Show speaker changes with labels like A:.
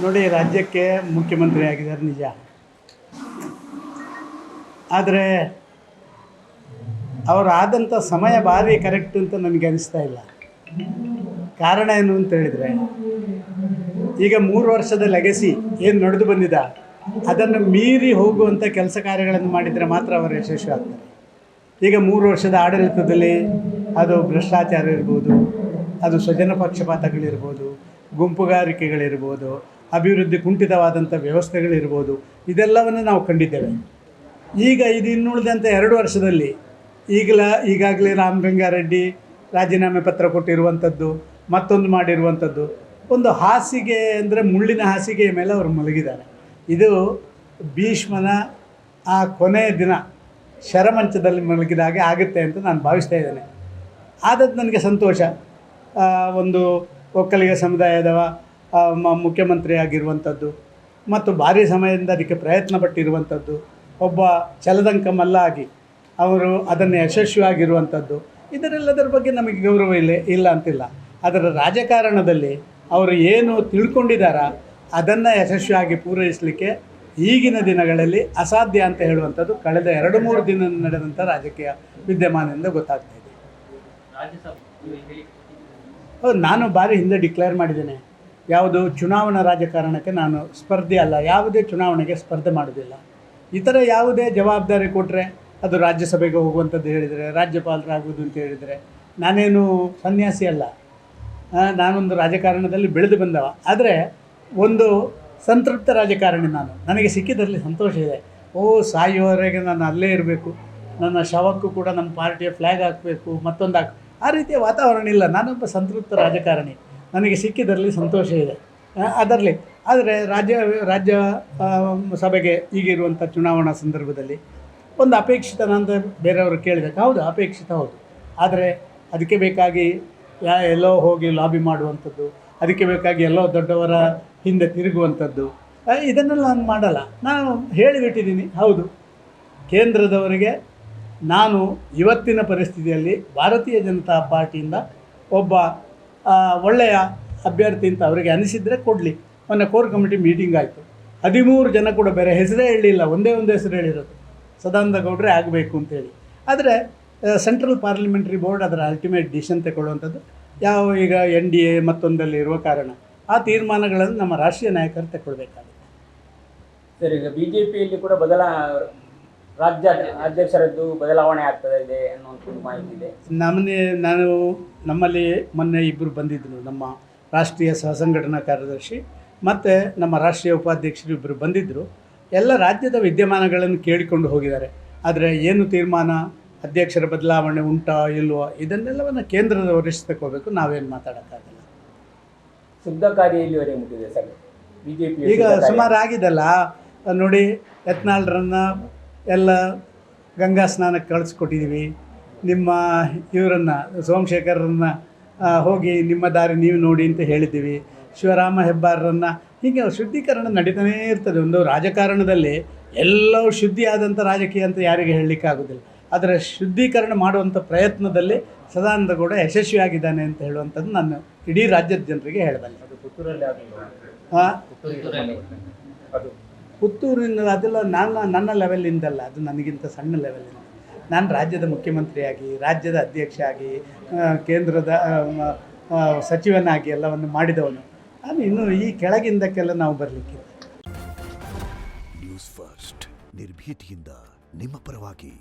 A: ನೋಡಿ, ರಾಜ್ಯಕ್ಕೆ ಮುಖ್ಯಮಂತ್ರಿ ಆಗಿದ್ದಾರೆ ನಿಜ. ಆದರೆ ಅವರು ಆದಂಥ ಸಮಯ ಭಾರಿ ಕರೆಕ್ಟ್ ಅಂತ ನನಗೆ ಅನಿಸ್ತಾ ಇಲ್ಲ. ಕಾರಣ ಏನು ಅಂತ ಹೇಳಿದರೆ, ಈಗ 3 ವರ್ಷದ ಲೆಗಸಿ ಏನು ನಡೆದು ಬಂದಿದೆ ಅದನ್ನು ಮೀರಿ ಹೋಗುವಂಥ ಕೆಲಸ ಕಾರ್ಯಗಳನ್ನು ಮಾಡಿದರೆ ಮಾತ್ರ ಅವರು ಯಶಸ್ವಿ ಆಗ್ತಾರೆ. ಈಗ 3 ವರ್ಷದ ಆಡಳಿತದಲ್ಲಿ ಅದು ಭ್ರಷ್ಟಾಚಾರ ಇರ್ಬೋದು, ಅದು ಸ್ವಜನ ಪಕ್ಷಪಾತಗಳಿರ್ಬೋದು, ಗುಂಪುಗಾರಿಕೆಗಳಿರ್ಬೋದು, ಅಭಿವೃದ್ಧಿ ಕುಂಠಿತವಾದಂಥ ವ್ಯವಸ್ಥೆಗಳಿರ್ಬೋದು, ಇದೆಲ್ಲವನ್ನು ನಾವು ಕಂಡಿದ್ದೇವೆ. ಈಗ ಇದು ಇನ್ನುಳಿದಂಥ 2 ವರ್ಷದಲ್ಲಿ ಈಗಾಗಲೇ ರಾಮಲಿಂಗಾರೆಡ್ಡಿ ರಾಜೀನಾಮೆ ಪತ್ರ ಕೊಟ್ಟಿರುವಂಥದ್ದು, ಮತ್ತೊಂದು ಮಾಡಿರುವಂಥದ್ದು, ಒಂದು ಹಾಸಿಗೆ ಅಂದರೆ ಮುಳ್ಳಿನ ಹಾಸಿಗೆಯ ಮೇಲೆ ಅವರು ಮಲಗಿದ್ದಾರೆ. ಇದು ಭೀಷ್ಮನ ಆ ಕೊನೆಯ ದಿನ ಶರಮಂಚದಲ್ಲಿ ಮಲಗಿದಾಗೆ ಆಗುತ್ತೆ ಅಂತ ನಾನು ಭಾವಿಸ್ತಾ ಇದ್ದೇನೆ. ಆದದ್ದು ನನಗೆ ಸಂತೋಷ. ಒಂದು ಒಕ್ಕಲಿಗ ಸಮುದಾಯದ ಮುಖ್ಯಮಂತ್ರಿ ಆಗಿರುವಂಥದ್ದು ಮತ್ತು ಭಾರಿ ಸಮಯದಿಂದ ಅದಕ್ಕೆ ಪ್ರಯತ್ನ ಪಟ್ಟಿರುವಂಥದ್ದು, ಒಬ್ಬ ಛಲದಂಕ ಮಲ್ಲ ಆಗಿ ಅವರು ಅದನ್ನು ಯಶಸ್ವಿಯಾಗಿರುವಂಥದ್ದು, ಇದರೆಲ್ಲದರ ಬಗ್ಗೆ ನಮಗೆ ಗೌರವ ಇಲ್ಲ ಅಂತಿಲ್ಲ. ಅದರ ರಾಜಕಾರಣದಲ್ಲಿ ಅವರು ಏನು ತಿಳ್ಕೊಂಡಿದ್ದಾರಾ ಅದನ್ನು ಯಶಸ್ವಿಯಾಗಿ ಪೂರೈಸಲಿಕ್ಕೆ ಈಗಿನ ದಿನಗಳಲ್ಲಿ ಅಸಾಧ್ಯ ಅಂತ ಹೇಳುವಂಥದ್ದು ಕಳೆದ 2-3 ದಿನ ನಡೆದಂಥ ರಾಜಕೀಯ ವಿದ್ಯಮಾನದಿಂದ ಗೊತ್ತಾಗ್ತಾ ಇದೆ. ನಾನು ಭಾರಿ ಹಿಂದೆ ಡಿಕ್ಲೇರ್ ಮಾಡಿದ್ದೇನೆ, ಯಾವುದು ಚುನಾವಣಾ ರಾಜಕಾರಣಕ್ಕೆ ನಾನು ಸ್ಪರ್ಧೆ ಅಲ್ಲ, ಯಾವುದೇ ಚುನಾವಣೆಗೆ ಸ್ಪರ್ಧೆ ಮಾಡೋದಿಲ್ಲ. ಇತರ ಯಾವುದೇ ಜವಾಬ್ದಾರಿ ಕೊಟ್ಟರೆ ಅದು ರಾಜ್ಯಸಭೆಗೆ ಹೋಗುವಂಥದ್ದು ಹೇಳಿದರೆ, ರಾಜ್ಯಪಾಲರಾಗುವುದು ಅಂತ ಹೇಳಿದರೆ, ನಾನೇನು ಸನ್ಯಾಸಿ ಅಲ್ಲ, ನಾನೊಂದು ರಾಜಕಾರಣದಲ್ಲಿ ಬೆಳೆದು ಬಂದವ. ಆದರೆ ಒಂದು ಸಂತೃಪ್ತ ರಾಜಕಾರಣಿ ನಾನು. ನನಗೆ ಸಿಕ್ಕಿದ್ರಲ್ಲಿ ಸಂತೋಷ ಇದೆ. ಸಾಯುವವರೆಗೆ ನಾನು ಅಲ್ಲೇ ಇರಬೇಕು, ನನ್ನ ಶವಕ್ಕೂ ಕೂಡ ನಮ್ಮ ಪಾರ್ಟಿಯ ಫ್ಲ್ಯಾಗ್ ಹಾಕಬೇಕು, ಮತ್ತೊಂದು ಆ ರೀತಿಯ ವಾತಾವರಣ ಇಲ್ಲ. ನಾನೊಬ್ಬ ಸಂತೃಪ್ತ ರಾಜಕಾರಣಿ, ನನಗೆ ಸಿಕ್ಕಿದ್ರಲ್ಲಿ ಸಂತೋಷ ಇದೆ ಅದರಲ್ಲಿ. ಆದರೆ ರಾಜ್ಯ ಸಭೆಗೆ ಈಗಿರುವಂಥ ಚುನಾವಣಾ ಸಂದರ್ಭದಲ್ಲಿ ಒಂದು ಅಪೇಕ್ಷಿತನ ಅಂತ ಬೇರೆಯವರು ಕೇಳಿದಾಗ, ಹೌದು ಅಪೇಕ್ಷಿತ ಹೌದು. ಆದರೆ ಅದಕ್ಕೆ ಬೇಕಾಗಿ ಎಲ್ಲೋ ಹೋಗಿ ಲಾಬಿ ಮಾಡುವಂಥದ್ದು, ಅದಕ್ಕೆ ಬೇಕಾಗಿ ಎಲ್ಲೋ ದೊಡ್ಡವರ ಹಿಂದೆ ತಿರುಗುವಂಥದ್ದು, ಇದನ್ನೆಲ್ಲ ನಾನು ಮಾಡಲ್ಲ. ನಾನು ಹೇಳಿಬಿಟ್ಟಿದ್ದೀನಿ, ಹೌದು ಕೇಂದ್ರದವರಿಗೆ ನಾನು ಇವತ್ತಿನ ಪರಿಸ್ಥಿತಿಯಲ್ಲಿ ಭಾರತೀಯ ಜನತಾ ಪಾರ್ಟಿಯಿಂದ ಒಬ್ಬ ಒಳ್ಳೆಯ ಅಭ್ಯರ್ಥಿ ಅಂತ ಅವರಿಗೆ ಅನಿಸಿದರೆ ಕೊಡಲಿ. ಮೊನ್ನೆ ಕೋರ್ ಕಮಿಟಿ ಮೀಟಿಂಗ್ ಆಯಿತು, 13 ಜನ ಕೂಡ ಬೇರೆ ಹೆಸರೇ ಹೇಳಿಲ್ಲ, ಒಂದೇ ಹೆಸರು ಹೇಳಿರೋದು, ಸದಾನಂದ ಗೌಡ್ರೆ ಆಗಬೇಕು ಅಂತೇಳಿ. ಆದರೆ ಸೆಂಟ್ರಲ್ ಪಾರ್ಲಿಮೆಂಟ್ರಿ ಬೋರ್ಡ್ ಅದರ ಅಲ್ಟಿಮೇಟ್ ಡಿಸಿಷನ್ ತಗೊಳ್ಳುವಂಥದ್ದು ಈಗ NDA ಮತ್ತೊಂದಲ್ಲಿ ಇರುವ ಕಾರಣ ಆ ತೀರ್ಮಾನಗಳನ್ನು ನಮ್ಮ ರಾಷ್ಟ್ರೀಯ ನಾಯಕರು ತಗೊಳ್ಬೇಕಾಗುತ್ತೆ.
B: ಸರ್, ಈಗ BJPಯಲ್ಲಿ ಕೂಡ ರಾಜ್ಯ ಅಧ್ಯಕ್ಷರದ್ದು ಬದಲಾವಣೆ ಆಗ್ತದೆ ಇದೆ ಅನ್ನುವಂಥ ಮಾಹಿತಿ ಇದೆ.
A: ನಮ್ಮಲ್ಲಿ ಮೊನ್ನೆ ಇಬ್ಬರು ಬಂದಿದ್ದರು, ನಮ್ಮ ರಾಷ್ಟ್ರೀಯ ಸಹಸಂಘಟನಾ ಕಾರ್ಯದರ್ಶಿ ಮತ್ತು ನಮ್ಮ ರಾಷ್ಟ್ರೀಯ ಉಪಾಧ್ಯಕ್ಷರು ಇಬ್ಬರು ಬಂದಿದ್ದರು. ಎಲ್ಲ ರಾಜ್ಯದ ವಿದ್ಯಮಾನಗಳನ್ನು ಕೇಳಿಕೊಂಡು ಹೋಗಿದ್ದಾರೆ. ಆದರೆ ಏನು ತೀರ್ಮಾನ, ಅಧ್ಯಕ್ಷರ ಬದಲಾವಣೆ ಉಂಟಾ ಇಲ್ವೋ, ಇದನ್ನೆಲ್ಲವನ್ನು ಕೇಂದ್ರದ ವರಿಷ್ಠ ತಗೋಬೇಕು, ನಾವೇನು ಮಾತಾಡೋಕ್ಕಾಗಲ್ಲ.
B: ಶುದ್ಧ ಕಾರ್ಯ ಇಲ್ಲಿವರೆಗೆ ಮುಟ್ಟಿದೆ ಸರ್ BJP?
A: ಈಗ ಸುಮಾರು ಆಗಿದೆಲ್ಲ ನೋಡಿ, ಯತ್ನಾಳ್ರನ್ನ ಎಲ್ಲ ಗಂಗಾ ಸ್ನಾನಕ್ಕೆ ಕಳಿಸ್ಕೊಟ್ಟಿದ್ದೀವಿ. ನಿಮ್ಮ ಇವರನ್ನು ಸೋಮಶೇಖರನ್ನ ಹೋಗಿ ನಿಮ್ಮ ದಾರಿ ನೀವು ನೋಡಿ ಅಂತ ಹೇಳಿದ್ದೀವಿ. ಶಿವರಾಮ ಹೆಬ್ಬಾರರನ್ನು, ಹೀಗೆ ಶುದ್ಧೀಕರಣ ನಡೀತಾನೇ ಇರ್ತದೆ. ಒಂದು ರಾಜಕಾರಣದಲ್ಲಿ ಎಲ್ಲವೂ ಶುದ್ಧಿಯಾದಂಥ ರಾಜಕೀಯ ಅಂತ ಯಾರಿಗೆ ಹೇಳಲಿಕ್ಕೆ ಆಗೋದಿಲ್ಲ. ಅದರ ಶುದ್ಧೀಕರಣ ಮಾಡುವಂಥ ಪ್ರಯತ್ನದಲ್ಲಿ ಸದಾನಂದ ಗೌಡ ಯಶಸ್ವಿಯಾಗಿದ್ದಾನೆ ಅಂತ ಹೇಳುವಂಥದ್ದು ನಾನು ಇಡೀ ರಾಜ್ಯದ ಜನರಿಗೆ ಹೇಳಬಲ್ಲೆ. ಪುತ್ತೂರಿನ ಅದೆಲ್ಲ ನನ್ನ ಲೆವೆಲಿಂದಲ್ಲ, ಅದು ನನಗಿಂತ ಸಣ್ಣ ಲೆವೆಲಿಂದ. ನಾನು ರಾಜ್ಯದ ಮುಖ್ಯಮಂತ್ರಿಯಾಗಿ, ರಾಜ್ಯದ ಅಧ್ಯಕ್ಷ ಆಗಿ, ಕೇಂದ್ರದ ಸಚಿವನಾಗಿ ಎಲ್ಲವನ್ನು ಮಾಡಿದವನು ನಾನು. ಇನ್ನು ಈ ಕೆಳಗಿಂದಕ್ಕೆಲ್ಲ ನಾವು ಬರಲಿಕ್ಕಿಲ್ಲ.
C: ನ್ಯೂಸ್ ಫಸ್ಟ್, ನಿರ್ಭೀತಿಯಿಂದ ನಿಮ್ಮ ಪರವಾಗಿ.